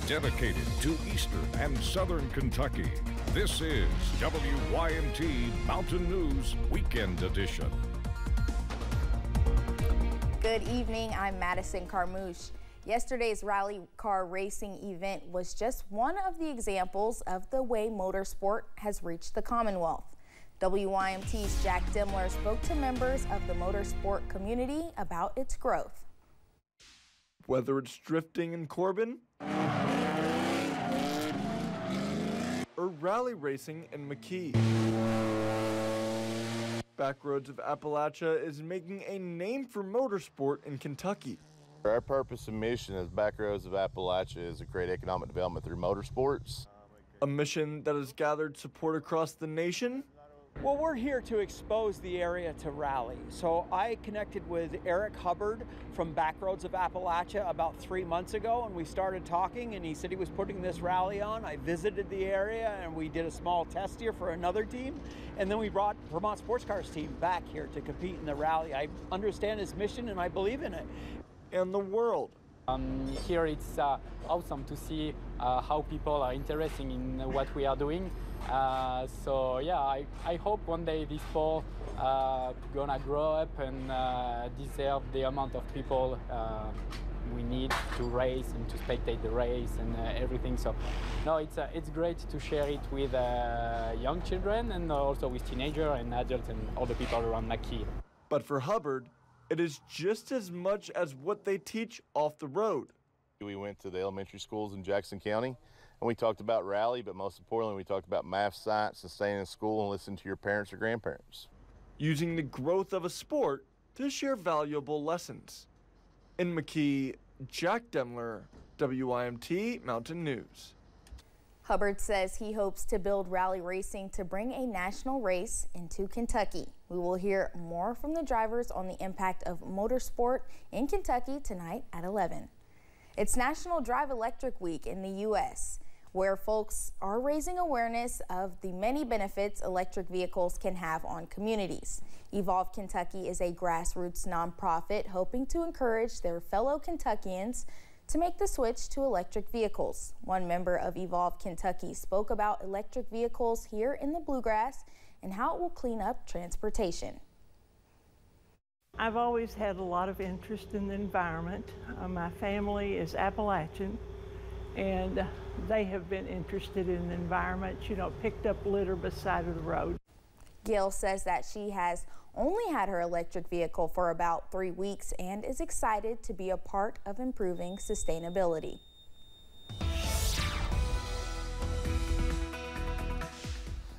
dedicated to Eastern and Southern Kentucky. This is WYMT Mountain News Weekend Edition. Good evening, I'm Madison Carmouche. Yesterday's rally car racing event was just one of the examples of the way motorsport has reached the Commonwealth. WYMT's Jack Demler spoke to members of the motorsport community about its growth. Whether it's drifting in Corbin or rally racing in McKee, Backroads of Appalachia is making a name for motorsport in Kentucky. Our purpose and mission as Backroads of Appalachia is to create economic development through motorsports. A mission that has gathered support across the nation. Well, we're here to expose the area to rally. So I connected with Eric Hubbard from Backroads of Appalachia about 3 months ago, and we started talking, and he said he was putting this rally on. I visited the area, and we did a small test here for another team, and then we brought Vermont Sports Cars team back here to compete in the rally. I understand his mission, and I believe in it. And the world. Here it's awesome to see how people are interested in what we are doing. So yeah, I hope one day this sport gonna grow up and deserve the amount of people we need to race and to spectate the race and everything. So no, it's great to share it with young children and also with teenagers and adults and all the people around McKee. But for Hubbard, it is just as much as what they teach off the road. We went to the elementary schools in Jackson County, and we talked about rally, but most importantly, we talked about math, science, and staying in school and listening to your parents or grandparents. Using the growth of a sport to share valuable lessons. In McKee, Jack Demler, WYMT Mountain News. Hubbard says he hopes to build rally racing to bring a national race into Kentucky. We will hear more from the drivers on the impact of motorsport in Kentucky tonight at 11. It's National Drive Electric Week in the U.S., where folks are raising awareness of the many benefits electric vehicles can have on communities. Evolve Kentucky is a grassroots nonprofit hoping to encourage their fellow Kentuckians to make the switch to electric vehicles. One member of Evolve Kentucky spoke about electric vehicles here in the Bluegrass and how it will clean up transportation. I've always had a lot of interest in the environment. My family is Appalachian, and they have been interested in the environment, you know, picked up litter beside of the road. Gail says that she has only had her electric vehicle for about 3 weeks and is excited to be a part of improving sustainability.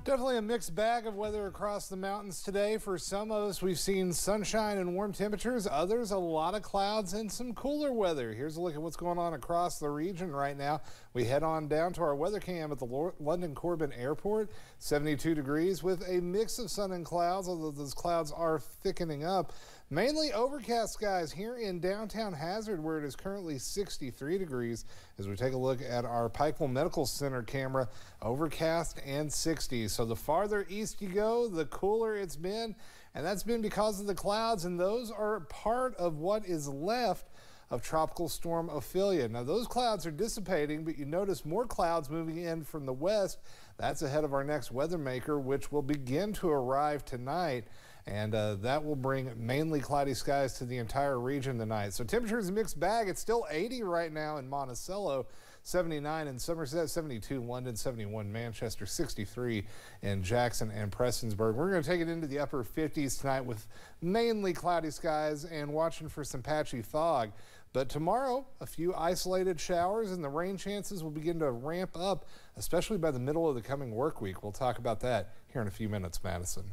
Definitely a mixed bag of weather across the mountains today. For some of us, we've seen sunshine and warm temperatures. Others, a lot of clouds and some cooler weather. Here's a look at what's going on across the region right now. We head on down to our weather cam at the London Corbin Airport. 72 degrees with a mix of sun and clouds, although those clouds are thickening up. Mainly overcast skies here in downtown Hazard, where it is currently 63 degrees. As we take a look at our Pikeville Medical Center camera, overcast and 60. So the farther east you go, the cooler it's been, and that's been because of the clouds, and those are part of what is left of Tropical Storm Ophelia. Now those clouds are dissipating, but you notice more clouds moving in from the west. That's ahead of our next weather maker, which will begin to arrive tonight. And that will bring mainly cloudy skies to the entire region tonight. So temperature is a mixed bag. It's still 80 right now in Monticello, 79 in Somerset, 72 in London, 71 Manchester, 63 in Jackson and Prestonsburg. We're going to take it into the upper 50s tonight with mainly cloudy skies and watching for some patchy fog. But tomorrow, a few isolated showers and the rain chances will begin to ramp up, especially by the middle of the coming work week. We'll talk about that here in a few minutes, Madison.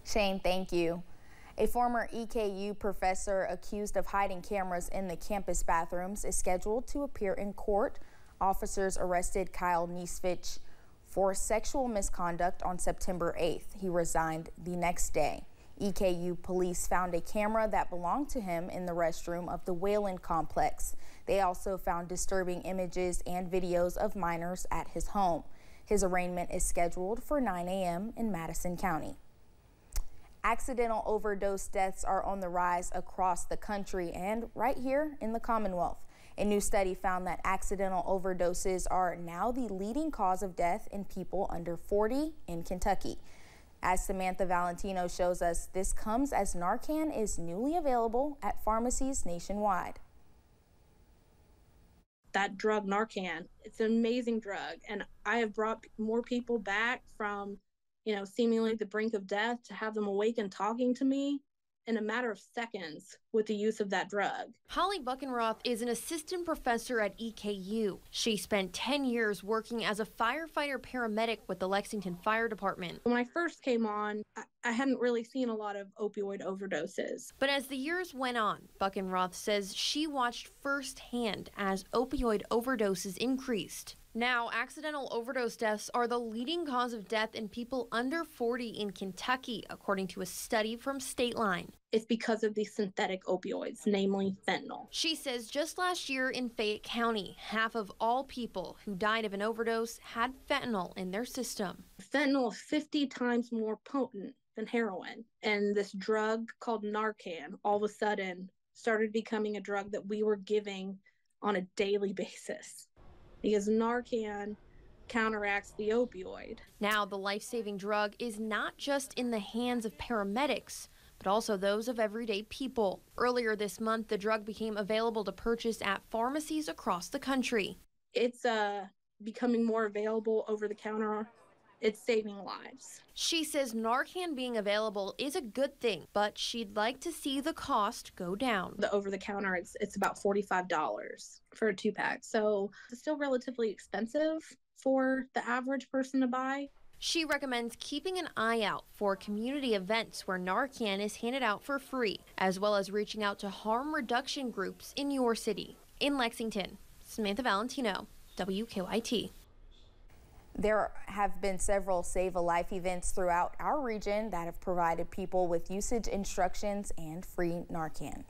Shane, thank you. A former EKU professor accused of hiding cameras in the campus bathrooms is scheduled to appear in court. Officers arrested Kyle Niesvich for sexual misconduct on September 8th. He resigned the next day. EKU police found a camera that belonged to him in the restroom of the Wayland complex. They also found disturbing images and videos of minors at his home. His arraignment is scheduled for 9 a.m. in Madison County. Accidental overdose deaths are on the rise across the country and right here in the Commonwealth. A new study found that accidental overdoses are now the leading cause of death in people under 40 in Kentucky. As Samantha Valentino shows us, this comes as Narcan is newly available at pharmacies nationwide. That drug Narcan, it's an amazing drug, and I have brought more people back from, seemingly the brink of death to have them awake and talking to me in a matter of seconds with the use of that drug. Holly Buckenroth is an assistant professor at EKU. She spent 10 years working as a firefighter paramedic with the Lexington Fire Department. When I first came on, I hadn't really seen a lot of opioid overdoses. But as the years went on, Buckenroth says she watched firsthand as opioid overdoses increased. Now, accidental overdose deaths are the leading cause of death in people under 40 in Kentucky, according to a study from State Line. It's because of these synthetic opioids, namely fentanyl. She says just last year in Fayette County, half of all people who died of an overdose had fentanyl in their system. Fentanyl is 50 times more potent than heroin. And this drug called Narcan all of a sudden started becoming a drug that we were giving on a daily basis, because Narcan counteracts the opioid. Now, the life-saving drug is not just in the hands of paramedics, but also those of everyday people. Earlier this month, the drug became available to purchase at pharmacies across the country. It's becoming more available over the counter. It's saving lives. She says Narcan being available is a good thing, but she'd like to see the cost go down. The over-the-counter, it's about $45 for a 2-pack. So it's still relatively expensive for the average person to buy. She recommends keeping an eye out for community events where Narcan is handed out for free, as well as reaching out to harm reduction groups in your city. In Lexington, Samantha Valentino, WKYT. There have been several Save a Life events throughout our region that have provided people with usage instructions and free Narcan.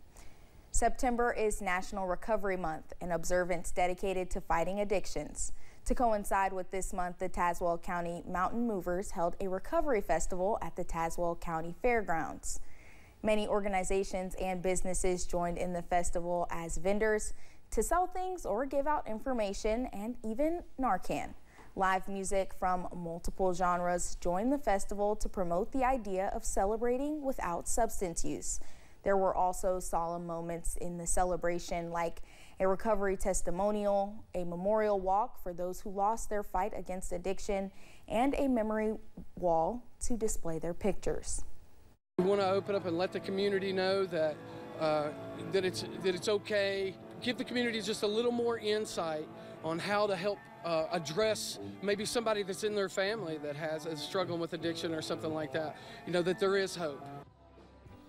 September is National Recovery Month, an observance dedicated to fighting addictions. To coincide with this month, the Tazewell County Mountain Movers held a recovery festival at the Tazewell County Fairgrounds. Many organizations and businesses joined in the festival as vendors to sell things or give out information and even Narcan. Live music from multiple genres joined the festival to promote the idea of celebrating without substance use. There were also solemn moments in the celebration, like a recovery testimonial, a memorial walk for those who lost their fight against addiction, and a memory wall to display their pictures. We want to open up and let the community know that that it's okay. Give the community just a little more insight on how to help address maybe somebody that's in their family that is struggling with addiction or something like that. That there is hope.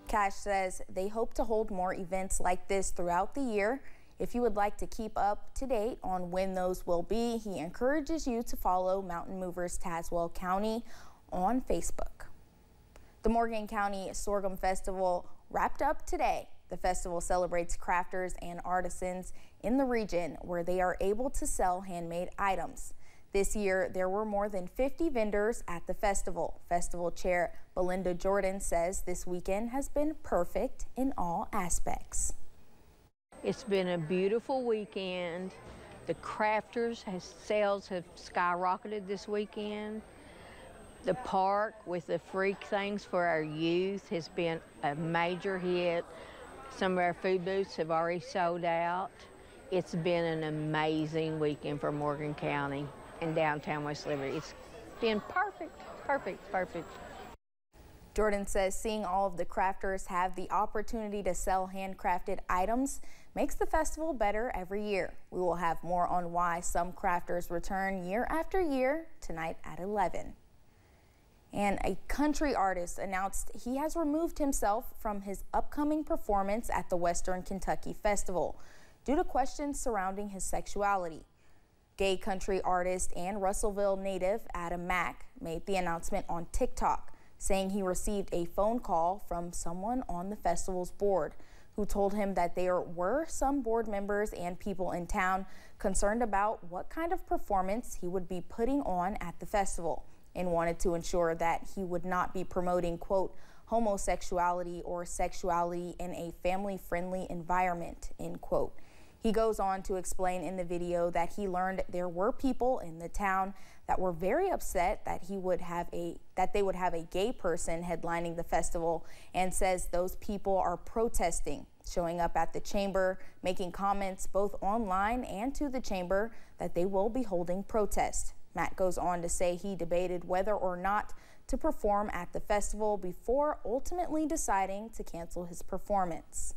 Cash says they hope to hold more events like this throughout the year. If you would like to keep up to date on when those will be, he encourages you to follow Mountain Movers Tazewell County on Facebook. The Morgan County Sorghum Festival wrapped up today. The festival celebrates crafters and artisans in the region where they are able to sell handmade items. This year, there were more than 50 vendors at the festival. Festival Chair Belinda Jordan says this weekend has been perfect in all aspects. It's been a beautiful weekend. The crafters' sales have skyrocketed this weekend. The park with the freak things for our youth has been a major hit. Some of our food booths have already sold out. It's been an amazing weekend for Morgan County and downtown West Liberty. It's been perfect, perfect, perfect. Jordan says seeing all of the crafters have the opportunity to sell handcrafted items makes the festival better every year. We will have more on why some crafters return year after year tonight at 11. And a country artist announced he has removed himself from his upcoming performance at the Western Kentucky Festival due to questions surrounding his sexuality. Gay country artist and Russellville native Adam Mack made the announcement on TikTok, saying he received a phone call from someone on the festival's board who told him that there were some board members and people in town concerned about what kind of performance he would be putting on at the festival, and wanted to ensure that he would not be promoting, quote, homosexuality or sexuality in a family-friendly environment, end quote. He goes on to explain in the video that he learned there were people in the town that were very upset that they would have a gay person headlining the festival, and says those people are protesting, showing up at the chamber, making comments both online and to the chamber that they will be holding protests. Matt goes on to say he debated whether or not to perform at the festival before ultimately deciding to cancel his performance.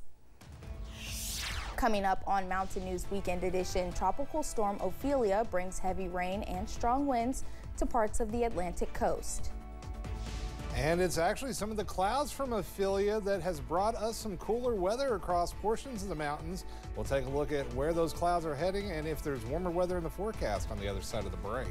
Coming up on Mountain News Weekend Edition, Tropical Storm Ophelia brings heavy rain and strong winds to parts of the Atlantic coast. And it's actually some of the clouds from Ophelia that has brought us some cooler weather across portions of the mountains. We'll take a look at where those clouds are heading and if there's warmer weather in the forecast on the other side of the break.